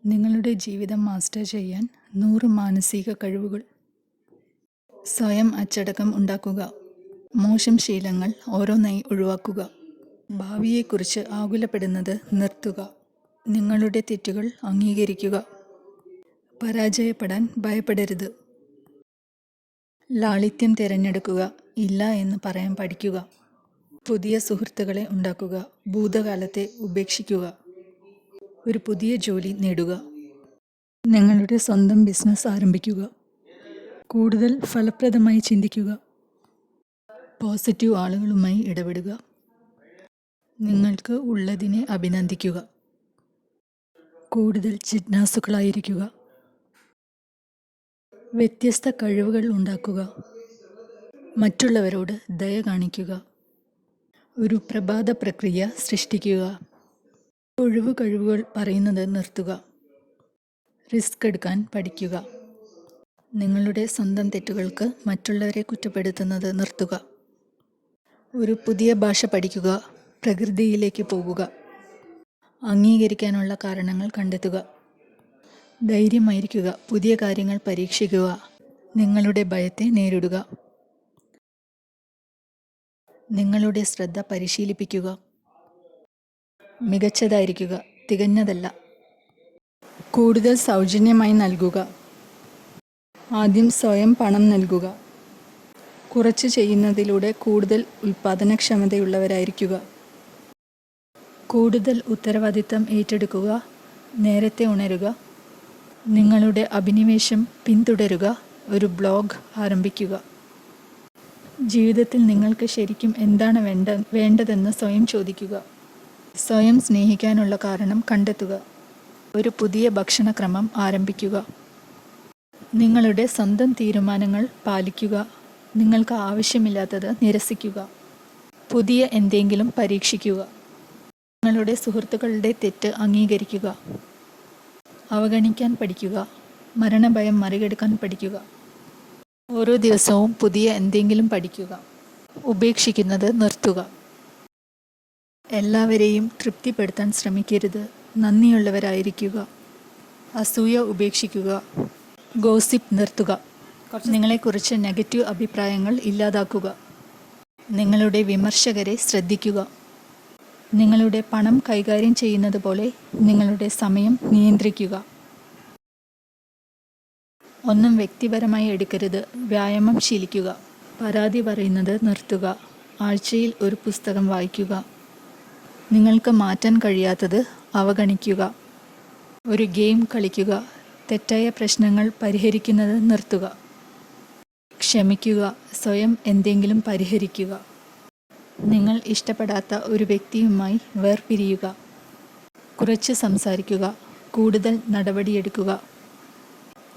നിങ്ങളുടെ ജീവിതം മാസ്റ്റർ ചെയ്യാൻ 100 മാനസിക കഴിവുകൾ. സ്വയം അച്ചടക്കം ഉണ്ടാക്കുക. മോശം ശീലങ്ങൾ ഓരോന്നായി ഒഴിവാക്കുക. ഭാവിയെക്കുറിച്ച് ആകുലപ്പെടുന്നത് നിർത്തുക. നിങ്ങളുടെ തെറ്റുകൾ അംഗീകരിക്കുക. പരാജയപ്പെടാൻ ഭയപ്പെടരുത്. ലാളിത്യം തിരഞ്ഞെടുക്കുക. ഇല്ല എന്ന് പറയാൻ പഠിക്കുക. പുതിയ സുഹൃത്തുക്കളെ ഉണ്ടാക്കുക. ഭൂതകാലത്തെ ഉപേക്ഷിക്കുക. ഒരു പുതിയ ജോലി നേടുക. നിങ്ങളുടെ സ്വന്തം ബിസിനസ് ആരംഭിക്കുക. കൂടുതൽ ഫലപ്രദമായി ചിന്തിക്കുക. പോസിറ്റീവ് ആളുകളുമായി ഇടപെടുക. നിങ്ങൾക്ക് ഉള്ളതിനെ അഭിനന്ദിക്കുക. കൂടുതൽ ജിജ്ഞാസുക്കളായിരിക്കുക. വ്യത്യസ്ത കഴിവുകൾ ഉണ്ടാക്കുക. മറ്റുള്ളവരോട് ദയ കാണിക്കുക. ഒരു പ്രഭാത പ്രക്രിയ സൃഷ്ടിക്കുക. ഒഴിവു കഴിവുകൾ പറയുന്നത് നിർത്തുക. റിസ്ക് എടുക്കാൻ പഠിക്കുക. നിങ്ങളുടെ സ്വന്തം തെറ്റുകൾക്ക് മറ്റുള്ളവരെ കുറ്റപ്പെടുത്തുന്നത് നിർത്തുക. ഒരു പുതിയ ഭാഷ പഠിക്കുക. പ്രകൃതിയിലേക്ക് പോകുക. അംഗീകരിക്കാനുള്ള കാരണങ്ങൾ കണ്ടെത്തുക. ധൈര്യമായിരിക്കുക. പുതിയ കാര്യങ്ങൾ പരീക്ഷിക്കുക. നിങ്ങളുടെ ഭയത്തെ നേരിടുക. നിങ്ങളുടെ ശ്രദ്ധ പരിശീലിപ്പിക്കുക. മികച്ചതായിരിക്കുക, തികഞ്ഞതല്ല. കൂടുതൽ സൗജന്യമായി നൽകുക. ആദ്യം സ്വയം പണം നൽകുക. കുറച്ച് ചെയ്യുന്നതിലൂടെ കൂടുതൽ ഉൽപ്പാദനക്ഷമതയുള്ളവരായിരിക്കുക. കൂടുതൽ ഉത്തരവാദിത്തം ഏറ്റെടുക്കുക. നേരത്തെ ഉണരുക. നിങ്ങളുടെ അഭിനിവേശം പിന്തുടരുക. ഒരു ബ്ലോഗ് ആരംഭിക്കുക. ജീവിതത്തിൽ നിങ്ങൾക്ക് ശരിക്കും എന്താണ് വേണ്ടതെന്ന് സ്വയം ചോദിക്കുക. സ്വയം സ്നേഹിക്കാനുള്ള കാരണം കണ്ടെത്തുക. ഒരു പുതിയ ഭക്ഷണക്രമം ആരംഭിക്കുക. നിങ്ങളുടെ സ്വന്തം തീരുമാനങ്ങൾ പാലിക്കുക. നിങ്ങൾക്ക് ആവശ്യമില്ലാത്തത് നിരസിക്കുക. പുതിയ എന്തെങ്കിലും പരീക്ഷിക്കുക. നിങ്ങളുടെ സുഹൃത്തുക്കളുടെ തെറ്റ് അംഗീകരിക്കുക. അവഗണിക്കാൻ പഠിക്കുക. മരണഭയം മറികടക്കാൻ പഠിക്കുക. ഓരോ ദിവസവും പുതിയ എന്തെങ്കിലും പഠിക്കുക. ഉപേക്ഷിക്കുന്നത് നിർത്തുക. എല്ലാവരെയും തൃപ്തിപ്പെടുത്താൻ ശ്രമിക്കരുത്. നന്ദിയുള്ളവരായിരിക്കുക. അസൂയ ഉപേക്ഷിക്കുക. ഗോസിപ്പ് നിർത്തുക. നിങ്ങളെക്കുറിച്ച് നെഗറ്റീവ് അഭിപ്രായങ്ങൾ ഇല്ലാതാക്കുക. നിങ്ങളുടെ വിമർശകരെ ശ്രദ്ധിക്കുക. നിങ്ങളുടെ പണം കൈകാര്യം ചെയ്യുന്നത് പോലെ നിങ്ങളുടെ സമയം നിയന്ത്രിക്കുക. ഒന്നും വ്യക്തിപരമായി എടുക്കരുത്. വ്യായാമം ശീലിക്കുക. പരാതി പറയുന്നത് നിർത്തുക. ആഴ്ചയിൽ ഒരു പുസ്തകം വായിക്കുക. നിങ്ങൾക്ക് മാറ്റാൻ കഴിയാത്തത് അവഗണിക്കുക. ഒരു ഗെയിം കളിക്കുക. തെറ്റായ പ്രശ്നങ്ങൾ പരിഹരിക്കുന്നത് നിർത്തുക. ക്ഷമിക്കുക. സ്വയം എന്തെങ്കിലും പരിഹരിക്കുക. നിങ്ങൾ ഇഷ്ടപ്പെടാത്ത ഒരു വ്യക്തിയുമായി വേർപിരിയുക. കുറച്ച് സംസാരിക്കുക. കൂടുതൽ നടപടിയെടുക്കുക.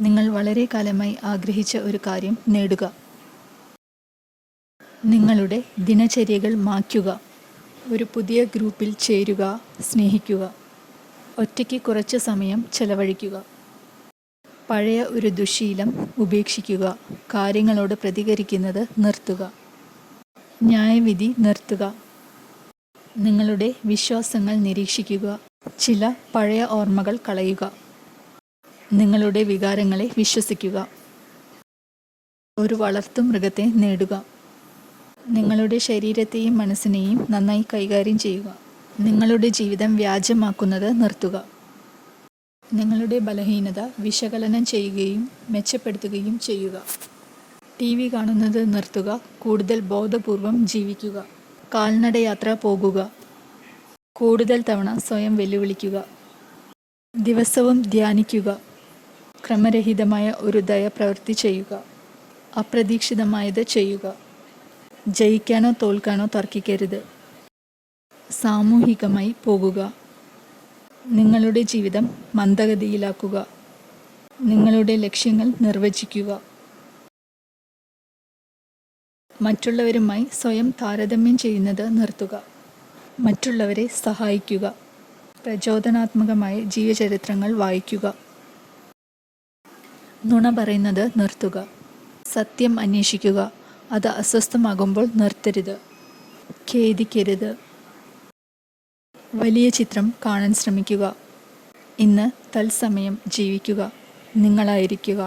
നിങ്ങൾ വളരെ കാലമായി ആഗ്രഹിച്ച ഒരു കാര്യം നേടുക. നിങ്ങളുടെ ദിനചര്യകൾ മാറ്റുക. ഒരു പുതിയ ഗ്രൂപ്പിൽ ചേരുക. സ്നേഹിക്കുക. ഒറ്റയ്ക്ക് കുറച്ച് സമയം ചെലവഴിക്കുക. പഴയ ഒരു ദുശ്ശീലം ഉപേക്ഷിക്കുക. കാര്യങ്ങളോട് പ്രതികരിക്കുന്നത് നിർത്തുക. ന്യായവിധി നിർത്തുക. നിങ്ങളുടെ വിശ്വാസങ്ങൾ നിരീക്ഷിക്കുക. ചില പഴയ ഓർമ്മകൾ കളയുക. നിങ്ങളുടെ വികാരങ്ങളെ വിശ്വസിക്കുക. ഒരു വളർത്തുമൃഗത്തെ നേടുക. നിങ്ങളുടെ ശരീരത്തെയും മനസ്സിനെയും നന്നായി കൈകാര്യം ചെയ്യുക. നിങ്ങളുടെ ജീവിതം വ്യാജമാക്കുന്നത് നിർത്തുക. നിങ്ങളുടെ ബലഹീനത വിശകലനം ചെയ്യുകയും മെച്ചപ്പെടുത്തുകയും ചെയ്യുക. TV കാണുന്നത് നിർത്തുക. കൂടുതൽ ബോധപൂർവം ജീവിക്കുക. കാൽനടയാത്ര പോകുക. കൂടുതൽ തവണ സ്വയം വെല്ലുവിളിക്കുക. ദിവസവും ധ്യാനിക്കുക. ക്രമരഹിതമായ ഒരു ദയപ്രവൃത്തി ചെയ്യുക. അപ്രതീക്ഷിതമായത് ചെയ്യുക. ജയിക്കാനോ തോൽക്കാനോ തർക്കിക്കരുത്. സാമൂഹികമായി പോകുക. നിങ്ങളുടെ ജീവിതം മന്ദഗതിയിലാക്കുക. നിങ്ങളുടെ ലക്ഷ്യങ്ങൾ നിർവചിക്കുക. മറ്റുള്ളവരുമായി സ്വയം താരതമ്യം ചെയ്യുന്നത് നിർത്തുക. മറ്റുള്ളവരെ സഹായിക്കുക. പ്രചോദനാത്മകമായ ജീവചരിത്രങ്ങൾ വായിക്കുക. നുണ പറയുന്നത് നിർത്തുക. സത്യം അന്വേഷിക്കുക. അത് അസ്വസ്ഥമാകുമ്പോൾ നിർത്തരുത്. ഖേദിക്കരുത്. വലിയ ചിത്രം കാണാൻ ശ്രമിക്കുക. ഇന്ന് തത്സമയം ജീവിക്കുക, നിങ്ങളായിരിക്കുക.